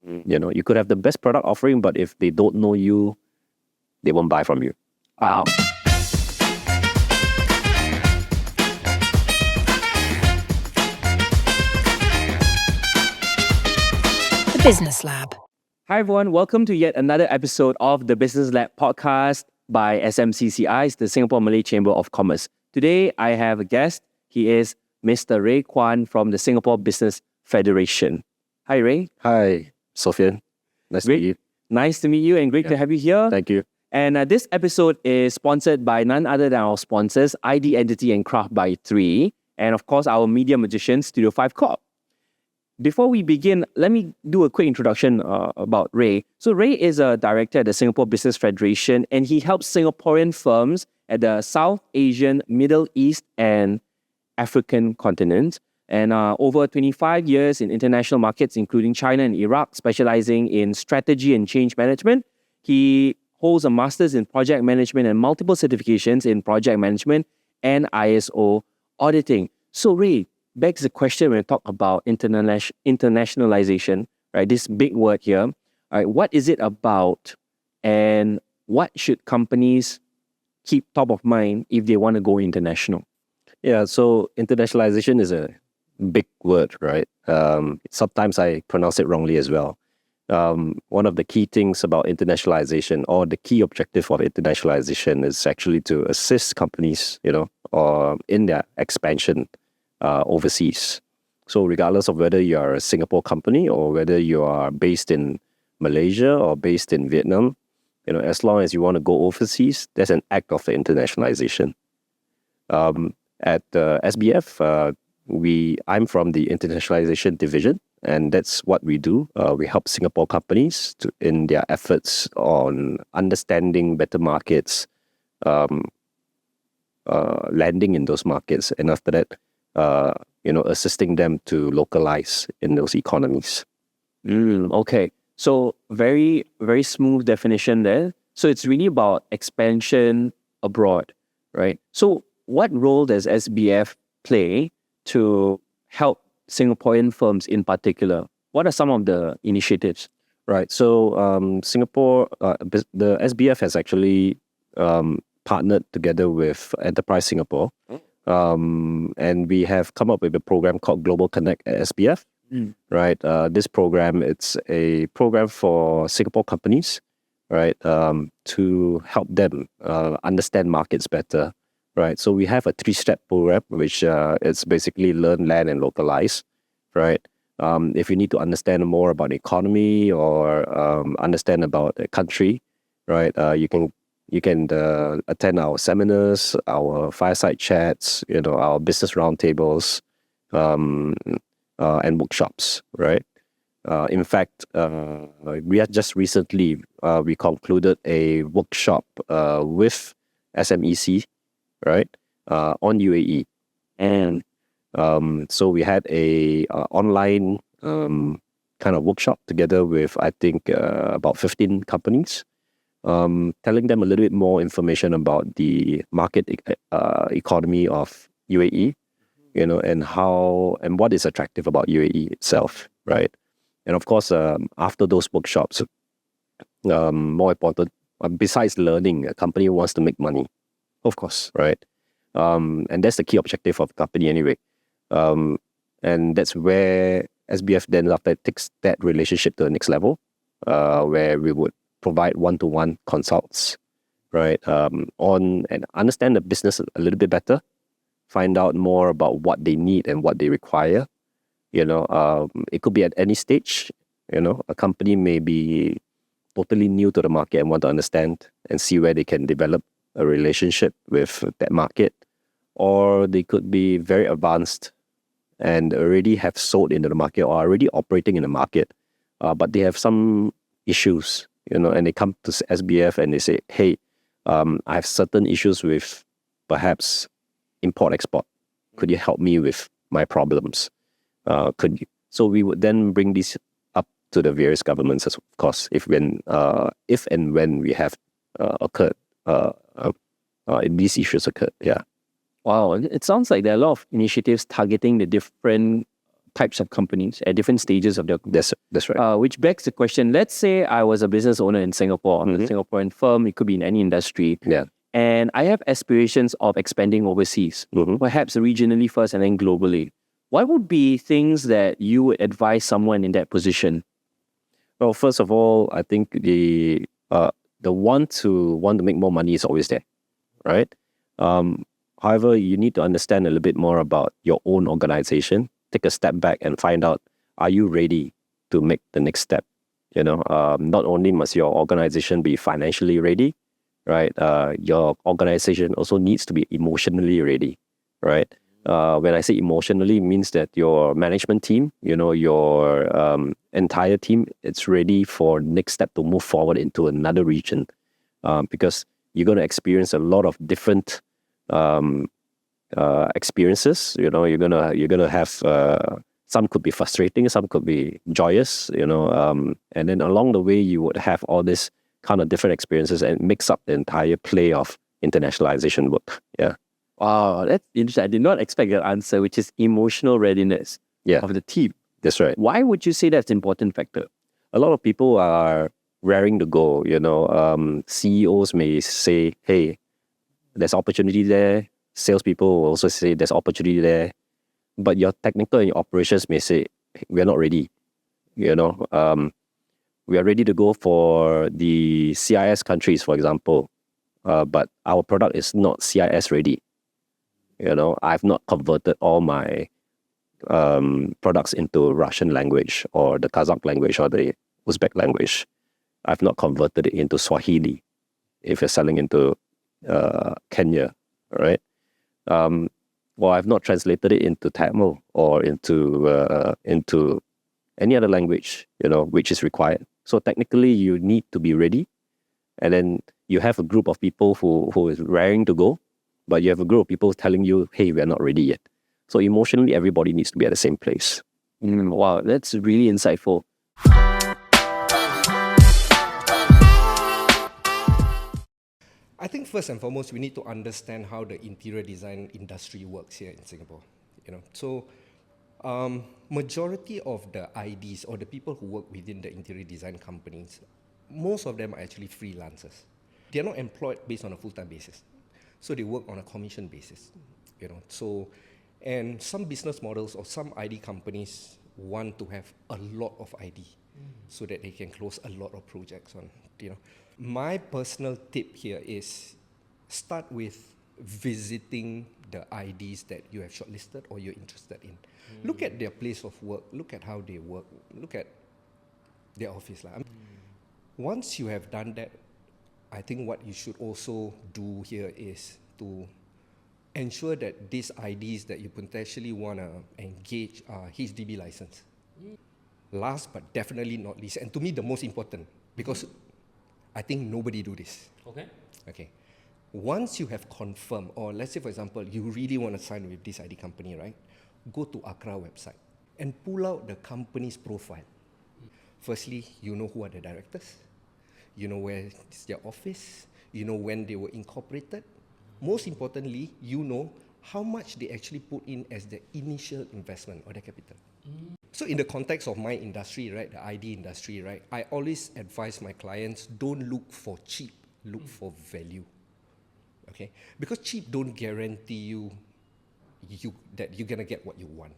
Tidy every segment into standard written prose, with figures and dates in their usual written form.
You know, you could have the best product offering, but if they don't know you, they won't buy from you. Wow. The Business Lab. Hi everyone, welcome to yet another episode of the Business Lab podcast by SMCCI, the Singapore Malay Chamber of Commerce. Today I have a guest. He is Mr. Ray Kwan from the Singapore Business Federation. Hi Ray. Hi, Sofian. Nice to meet you. Nice to meet you and great to have you here. Thank you. And this episode is sponsored by none other than our sponsors, ID Entity and Craft by 3, and of course our media magician, Studio 5 Corp. Before we begin, let me do a quick introduction about Ray. So Ray is a director at the Singapore Business Federation, and he helps Singaporean firms at the South Asian, Middle East, and African continent. And over 25 years in international markets, including China and Iraq, specializing in strategy and change management. He holds a master's in project management and multiple certifications in project management and ISO auditing. So Ray, begs the question when we talk about internationalization, right? This big word here. All right, what is it about, and what should companies keep top of mind if they want to go international? Yeah, so internationalization is a big word, right? Sometimes I pronounce it wrongly as well. One of the key things about internationalization, or the key objective of internationalization, is actually to assist companies, or in their expansion overseas. So regardless of whether you are a Singapore company or whether you are based in Malaysia or based in Vietnam, as long as you want to go overseas, that's an act of internationalization. At SBF, I'm from the internationalization division, and that's what we do. We help Singapore companies in their efforts on understanding better markets, landing in those markets, and after that, assisting them to localize in those economies. Okay, so very, very smooth definition there. So it's really about expansion abroad, right? So what role does SBF play to help Singaporean firms in particular? What are some of the initiatives? Right. So Singapore, the SBF has actually partnered together with Enterprise Singapore. And we have come up with a program called Global Connect at SBF. Right. This program, it's a program for Singapore companies, right, to help them understand markets better. Right. So we have a 3-step program, which it's basically learn, land, and localize. Right. If you need to understand more about the economy or understand about a country, right, you can attend our seminars, our fireside chats, our business roundtables, and workshops, right? In fact, we had just recently we concluded a workshop with SMEC, right, on UAE, and so we had a online kind of workshop together with, I think, about 15 companies. Telling them a little bit more information about the market economy of UAE, and what is attractive about UAE itself, right? And of course, after those workshops, more important, besides learning, a company wants to make money, of course, right? And that's the key objective of the company anyway. And that's where SBF then after takes that relationship to the next level, where we would provide one-to-one consults, right, on and understand the business a little bit better, find out more about what they need and what they require. It could be at any stage. A company may be totally new to the market and want to understand and see where they can develop a relationship with that market, or they could be very advanced and already have sold into the market or already operating in the market, but they have some issues. And they come to SBF and they say, hey, I have certain issues with perhaps import-export. Could you help me with my problems? Could you? So we would then bring these up to the various governments, of course, if and when we have occurred, these issues occurred. Yeah. Wow, it sounds like there are a lot of initiatives targeting the different types of companies at different stages of their That's right. which begs the question, let's say I was a business owner in Singapore, a Singaporean firm, it could be in any industry, Yeah. and I have aspirations of expanding overseas, perhaps regionally first and then globally. What would be things that you would advise someone in that position? Well, first of all, I think the want to make more money is always there, right? However, you need to understand a little bit more about your own organization. Take a step back and find out, are you ready to make the next step? Not only must your organization be financially ready, right? Your organization also needs to be emotionally ready, right? When I say emotionally, it means that your management team, your entire team, it's ready for next step to move forward into another region, because you're going to experience a lot of different experiences. You're gonna have some could be frustrating, some could be joyous. And then along the way, you would have all this kind of different experiences and mix up the entire play of internationalization work. Yeah. Wow, that's interesting. I did not expect that answer, which is emotional readiness of the team. That's right. Why would you say that's an important factor? A lot of people are raring to go. CEOs may say, "Hey, there's opportunity there." Salespeople will also say there's opportunity there, but your technical and your operations may say, "Hey, we're not ready." We are ready to go for the CIS countries, for example, but our product is not CIS ready. I've not converted all my products into Russian language or the Kazakh language or the Uzbek language. I've not converted it into Swahili if you're selling into Kenya, right? Or I've not translated it into Tamil or into any other language, which is required. So technically, you need to be ready, and then you have a group of people who is raring to go, but you have a group of people telling you, "Hey, we're not ready yet." So emotionally, everybody needs to be at the same place. Wow, that's really insightful. I think first and foremost, we need to understand how the interior design industry works here in Singapore. So majority of the IDs or the people who work within the interior design companies, most of them are actually freelancers. They are not employed based on a full-time basis, so they work on a commission basis. So, and some business models or some ID companies want to have a lot of ID so that they can close a lot of projects on. My personal tip here is start with visiting the IDs that you have shortlisted or you're interested in. Look at their place of work, look at how they work, look at their office. Once you have done that, I think what you should also do here is to ensure that these IDs that you potentially want to engage are HDB licensed. Last but definitely not least, and to me the most important, because I think nobody do this. Okay. Once you have confirmed, or let's say for example, you really want to sign with this ID company, right? Go to Accra website and pull out the company's profile. Firstly, you know who are the directors, you know where is their office, you know when they were incorporated. Most importantly, you know how much they actually put in as the initial investment or the capital. So in the context of my industry, right, the ID industry, right, I always advise my clients, don't look for cheap, look for value. Okay? Because cheap don't guarantee you that you're going to get what you want.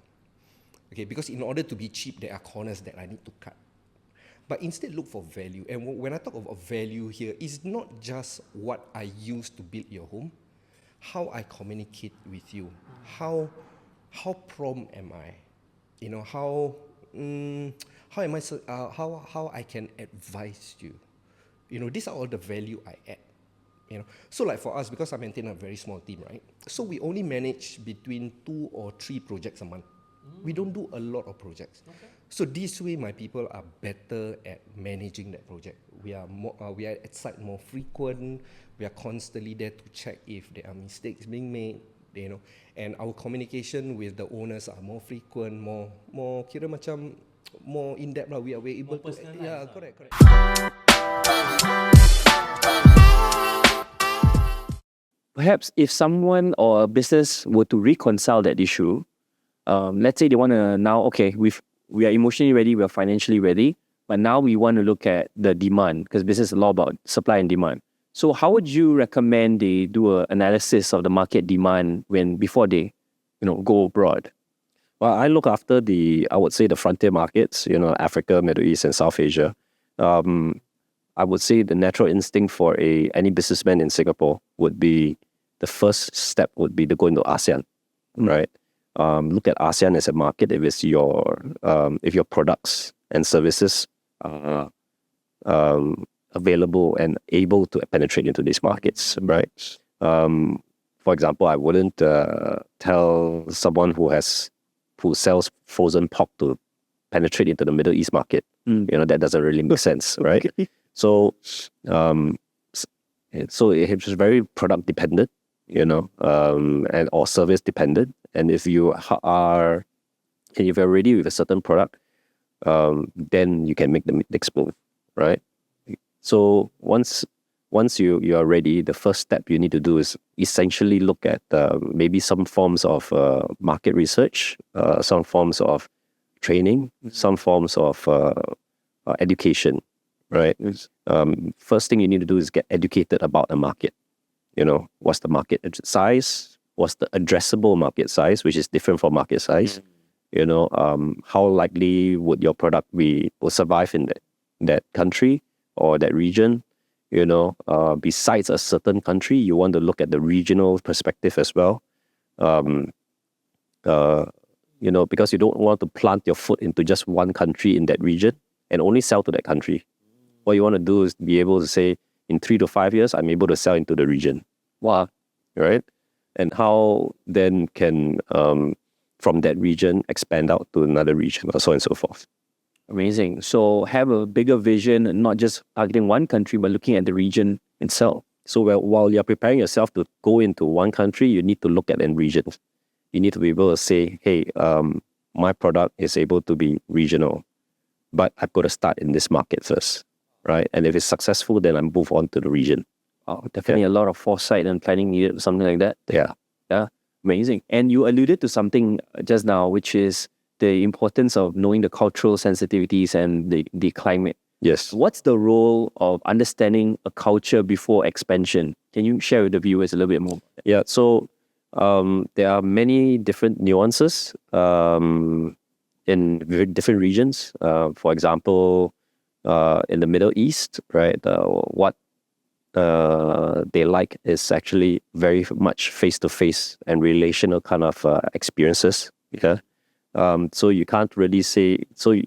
Okay? Because in order to be cheap, there are corners that I need to cut. But instead look for value. And when I talk about value here, it's not just what I use to build your home, how I communicate with you, how prompt am I? How am I? How I can advise you? These are all the value I add. So like for us, because I maintain a very small team, right? So we only manage between 2 or 3 projects a month. We don't do a lot of projects. So this way, my people are better at managing that project. We are at site more frequent. We are constantly there to check if there are mistakes being made. And our communication with the owners are more frequent, more kira macam more in depth. We are able to correct. Perhaps if someone or a business were to reconcile that issue, let's say they want to now, okay, we are emotionally ready, we are financially ready, but now we want to look at the demand, because business is a lot about supply and demand. So how would you recommend they do an analysis of the market demand before they, go abroad? Well, I look after I would say the frontier markets, Africa, Middle East, and South Asia. I would say the natural instinct for any businessman in Singapore would be, the first step would be to go into ASEAN, right? Look at ASEAN as a market if your products and services are available and able to penetrate into these markets, right? For example, I wouldn't tell someone who sells frozen pork to penetrate into the Middle East market. That doesn't really make sense, right? So it's very product dependent, and or service dependent. And if you're ready with a certain product, then you can make the next move, right? So once you are ready, the first step you need to do is essentially look at maybe some forms of market research, some forms of training, some forms of education, right? First thing you need to do is get educated about the market. What's the market size? What's the addressable market size, which is different from market size? How likely would your product will survive in that country or that region? Besides a certain country, you want to look at the regional perspective as well. Because you don't want to plant your foot into just one country in that region and only sell to that country. What you want to do is be able to say, in 3 to 5 years, I'm able to sell into the region. Wow. Right? And how then can, from that region, expand out to another region, or so on and so forth. Amazing. So have a bigger vision, not just targeting one country, but looking at the region itself. So while you're preparing yourself to go into one country, you need to look at the regions. You need to be able to say, hey, my product is able to be regional, but I've got to start in this market first, right? And if it's successful, then I move on to the region. Oh, definitely a lot of foresight and planning needed, something like that. Yeah. Yeah. Amazing. And you alluded to something just now, which is the importance of knowing the cultural sensitivities and the climate. Yes. What's the role of understanding a culture before expansion? Can you share with the viewers a little bit more? Yeah. So there are many different nuances in different regions. For example, in the Middle East, right? What they like is actually very much face-to-face and relational kind of experiences. Yeah. So you can't really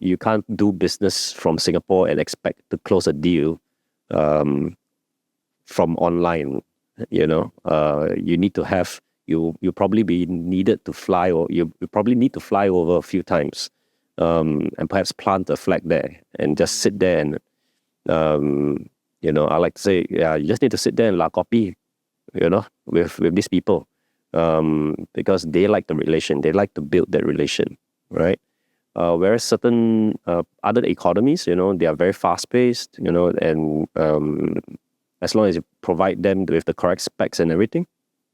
you can't do business from Singapore and expect to close a deal from online. You need to have, you probably be needed to fly, or you probably need to fly over a few times, and perhaps plant a flag there and just sit there and, I like to say, yeah, you just need to sit there and la copy, with these people. Because they like the relation, they like to build that relation, right? Whereas certain other economies, they are very fast-paced, and as long as you provide them with the correct specs and everything,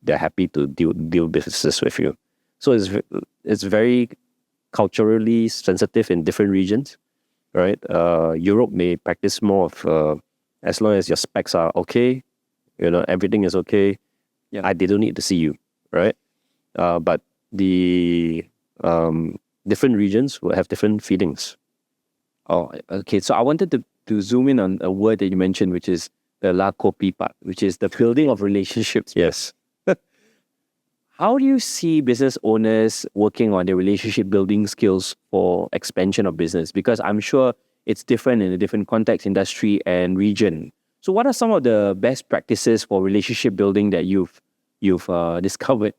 they're happy to deal businesses with you. So it's very culturally sensitive in different regions, right? Europe may practice more of as long as your specs are okay, everything is okay, I don't need to see you. Right, but the different regions will have different feelings. Oh, okay. So I wanted to zoom in on a word that you mentioned, which is the la copy part, which is the building of relationships. Yes. How do you see business owners working on their relationship building skills for expansion of business? Because I'm sure it's different in a different context, industry, and region. So what are some of the best practices for relationship building that you've discovered?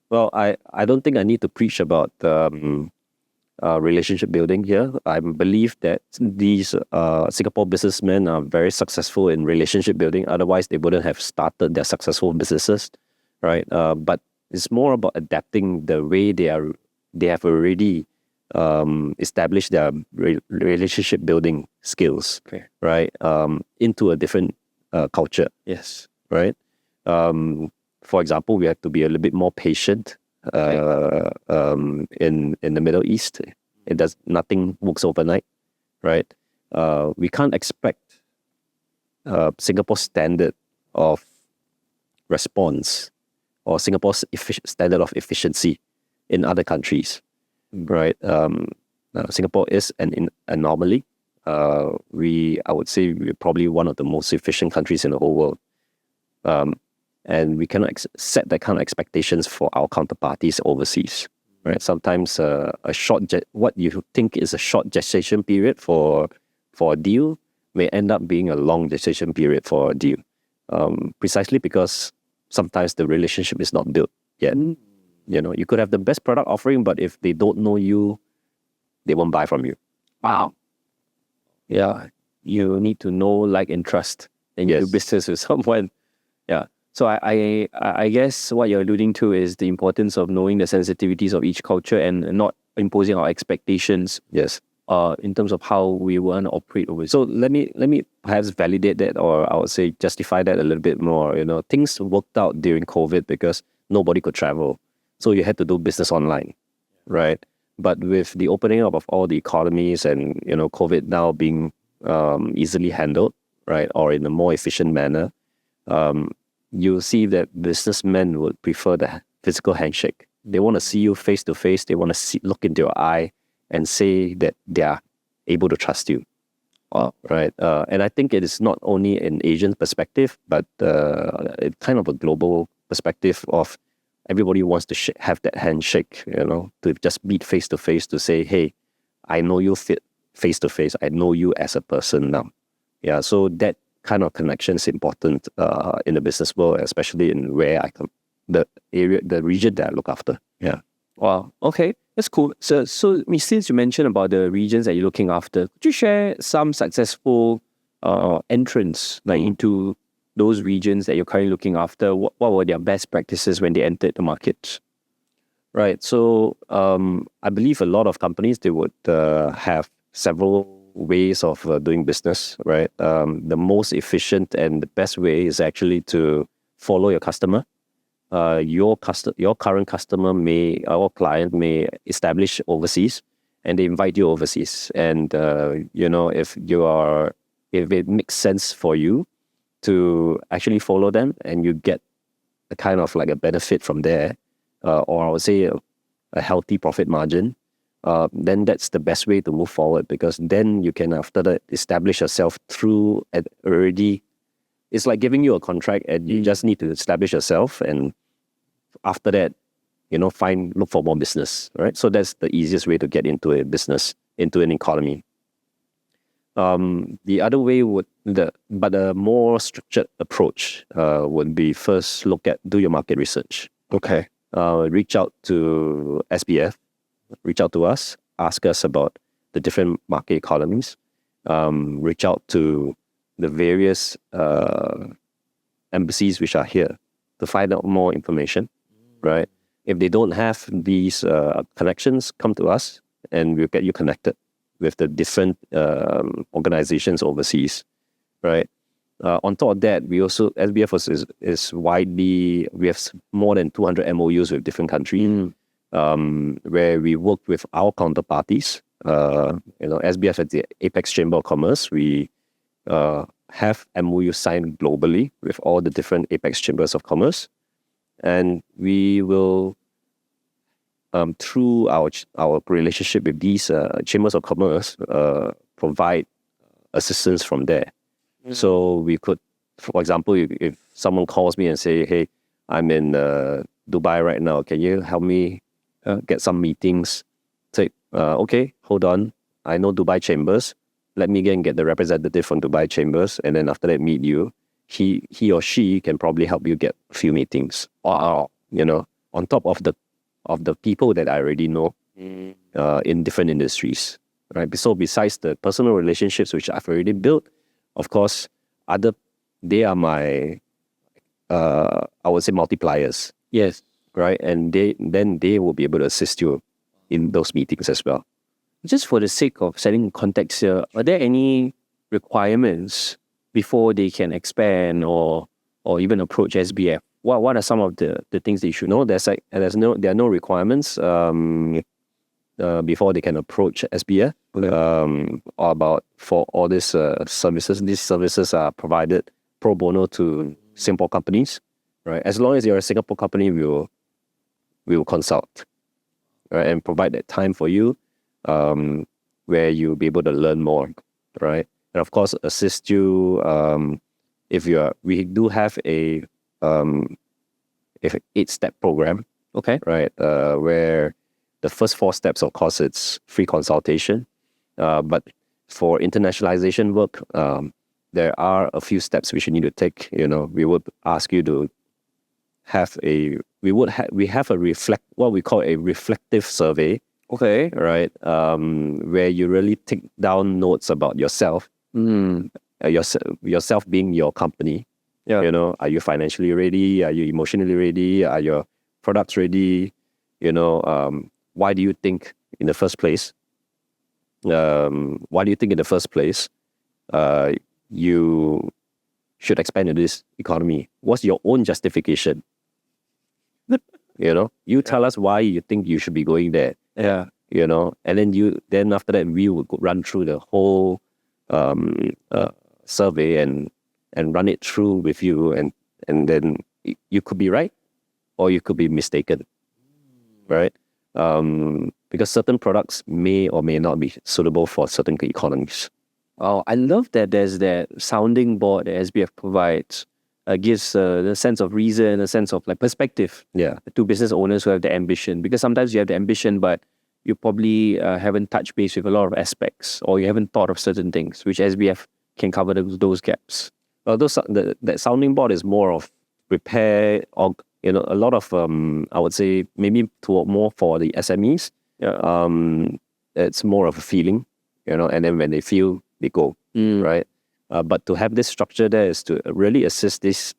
Well, I don't think I need to preach about relationship building here. I believe that these Singapore businessmen are very successful in relationship building. Otherwise, they wouldn't have started their successful businesses, right? But it's more about adapting the way they have already established their relationship building skills, Okay. right? Into a different culture, Yes. right? For example, we have to be a little bit more patient in the Middle East. Nothing works overnight, right? We can't expect Singapore's standard of response or Singapore's standard of efficiency in other countries, right? Singapore is an anomaly. I would say we're probably one of the most efficient countries in the whole world. And we cannot set that kind of expectations for our counterparties overseas, right? Sometimes what you think is a short gestation period for a deal may end up being a long gestation period for a deal, precisely because sometimes the relationship is not built yet. You know, you could have the best product offering, but if they don't know you, they won't buy from you. Wow. Yeah, you need to know, like, and trust, and you do Yes. business with someone. Yeah. So I guess what you're alluding to is the importance of knowing the sensitivities of each culture and not imposing our expectations Yes. in terms of how we want to operate overseas. So let me perhaps validate that, or I would say justify that a little bit more. You know, things worked out during COVID because nobody could travel, so you had to do business online, right? But with the opening up of all the economies and COVID now being easily handled, right, or in a more efficient manner, you'll see that businessmen would prefer the physical handshake. They want to see you face to face. They want to look into your eye and say that they are able to trust you. Right. And I think it is not only an Asian perspective, but it's kind of a global perspective of everybody wants to have that handshake, to just meet face to face to say, hey, I know you face to face. I know you as a person now. Yeah. So that kind of connection is important in the business world, especially in where I come, the region that I look after. Yeah. Wow. Okay, that's cool. So since you mentioned about the regions that you're looking after, could you share some successful entrance into those regions that you're currently looking after? What were their best practices when they entered the market? Right. So I believe a lot of companies, they would have several ways of doing business, right? The most efficient and the best way is actually to follow your customer. Your current customer or client may establish overseas, and they invite you overseas. And if it makes sense for you to actually follow them, and you get a kind of like a benefit from there, or I would say a healthy profit margin, then that's the best way to move forward, because then you can after that establish yourself through already. It's like giving you a contract, and you just need to establish yourself, and after that, look for more business, right? So that's the easiest way to get into a business, into an economy. The other way but a more structured approach would be first do your market research. Okay. Reach out to SBF, reach out to us, ask us about the different market economies. Reach out to the various embassies which are here to find out more information, right? If they don't have these connections, come to us and we'll get you connected with the different organizations overseas, right? On top of that, we also, SBF is widely, we have more than 200 MOUs with different countries, where we work with our counterparties. SBF at the Apex Chamber of Commerce, we have MOU signed globally with all the different Apex Chambers of Commerce. And we will, through our relationship with these Chambers of Commerce, provide assistance from there. So we could, for example, if someone calls me and say, hey, I'm in Dubai right now, can you help me get some meetings? Say, okay, hold on. I know Dubai Chambers. Let me get the representative from Dubai Chambers, and then after that meet you. He or she can probably help you get a few meetings. on top of the people that I already know in different industries, right? So besides the personal relationships which I've already built, of course, they are my I would say multipliers, Yes. right? And they will be able to assist you in those meetings as well. Just for the sake of setting context here, are there any requirements before they can expand or even approach SBF? What are some of the things they should know? There are no requirements before they can approach SBF about for all these services. These services are provided pro bono to Singapore companies, right? As long as you're a Singapore company, we will consult, right, and provide that time for you, where you'll be able to learn more, right? And of course, assist you we do have a 8-step program, Okay. right? Where the first 4 steps, of course, it's free consultation. But for internationalization work, there are a few steps which you need to take. We would ask you to have what we call a reflective survey, Okay. right? Where you really take down notes about yourself, yourself being your company. Yeah. Are you financially ready? Are you emotionally ready? Are your products ready? Why do you think in the first place? You should expand in this economy? What's your own justification? You tell us why you think you should be going there. Yeah. And then after that we will run through the whole survey and run it through with you, and then you could be right or you could be mistaken, right? Because certain products may or may not be suitable for certain economies. Oh, I love that there's that sounding board that SBF provides. Gives the sense of reason, a sense of like perspective to business owners who have the ambition. Because sometimes you have the ambition, but you probably haven't touched base with a lot of aspects, or you haven't thought of certain things, which SBF can cover those gaps. That sounding board is more of repair, or a lot of I would say maybe more for the SMEs. It's more of a feeling, and then when they feel, they go, right? But to have this structure there is to really assist these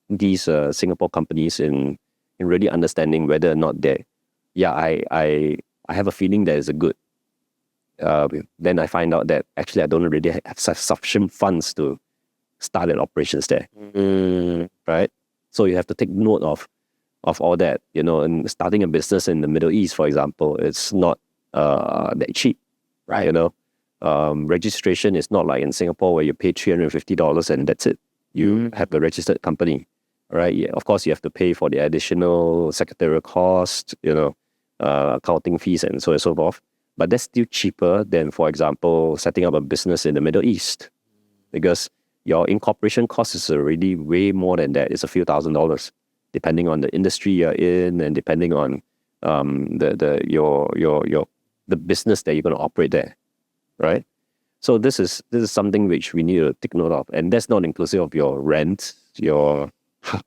Singapore companies in really understanding whether or not I have a feeling that is a good. Then I find out that actually I don't really have sufficient funds to start an operations there, right? So you have to take note of all that, and starting a business in the Middle East, for example, it's not that cheap, Right. Registration is not like in Singapore where you pay $350 and that's it. You have a registered company, right? Yeah, of course, you have to pay for the additional secretarial cost, accounting fees and so on and so forth. But that's still cheaper than, for example, setting up a business in the Middle East, because your incorporation cost is already way more than that. It's a few $1,000s, depending on the industry you're in and depending on the business that you're going to operate there. Right, so this is something which we need to take note of, and that's not inclusive of your rent, your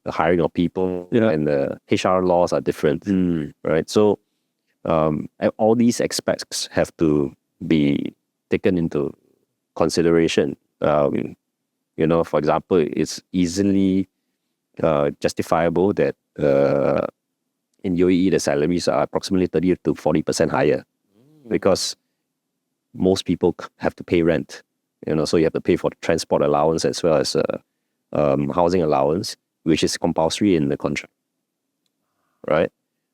hiring of people, and the HR laws are different, right? So all these aspects have to be taken into consideration. For example, it's easily justifiable that in UAE the salaries are approximately 30 to 40% higher, because most people have to pay rent, so you have to pay for the transport allowance as well as housing allowance, which is compulsory in the contract, right?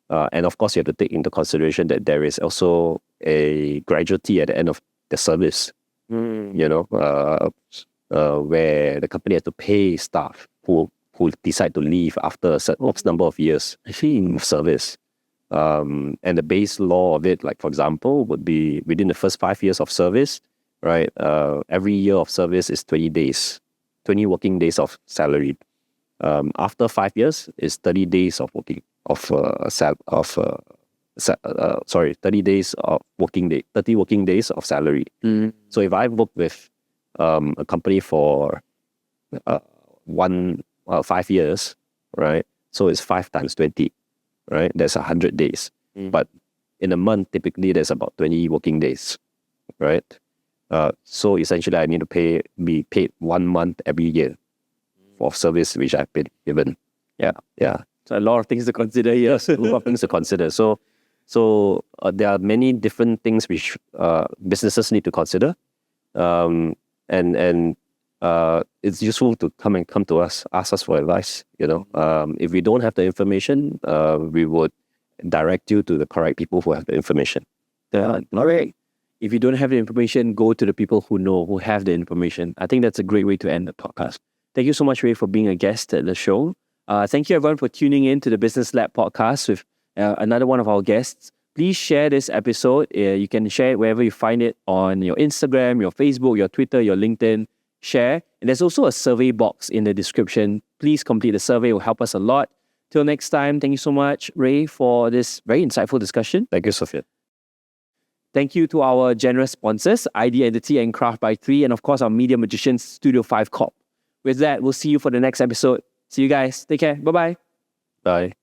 And of course, you have to take into consideration that there is also a gratuity at the end of the service, where the company has to pay staff who decide to leave after a certain number of years of service. And the base law of it, like for example, would be within the first 5 years of service, right? Every year of service is 20 working days of salary. After 5 years is 30 days of 30 working days of salary. So if I work with a company for 5 years, right? So it's 5 times 20. right? That's 100 days. But in a month, typically there's about 20 working days, right? So essentially, I need to be paid 1 month every year for service which I've been given. Yeah. Yeah. So a lot of things to consider here. Yes, a lot of things to consider. So there are many different things which businesses need to consider, and it's useful to come to us, ask us for advice. If we don't have the information, we would direct you to the correct people who have the information. All right. If you don't have the information, go to the people who have the information. I think that's a great way to end the podcast. Thank you so much, Ray, for being a guest at the show. Thank you, everyone, for tuning in to the Business Lab podcast with another one of our guests. Please share this episode. You can share it wherever you find it, on your Instagram, your Facebook, your Twitter, your LinkedIn. Share. And there's also a survey box in the description. Please complete the survey. It will help us a lot. Till next time, thank you so much, Ray, for this very insightful discussion. Thank you, Sofian. Thank you to our generous sponsors, ID Entity and Craft by 3, and of course our Media Magicians, Studio 5 Corp. With that, we'll see you for the next episode. See you guys. Take care. Bye-bye. Bye.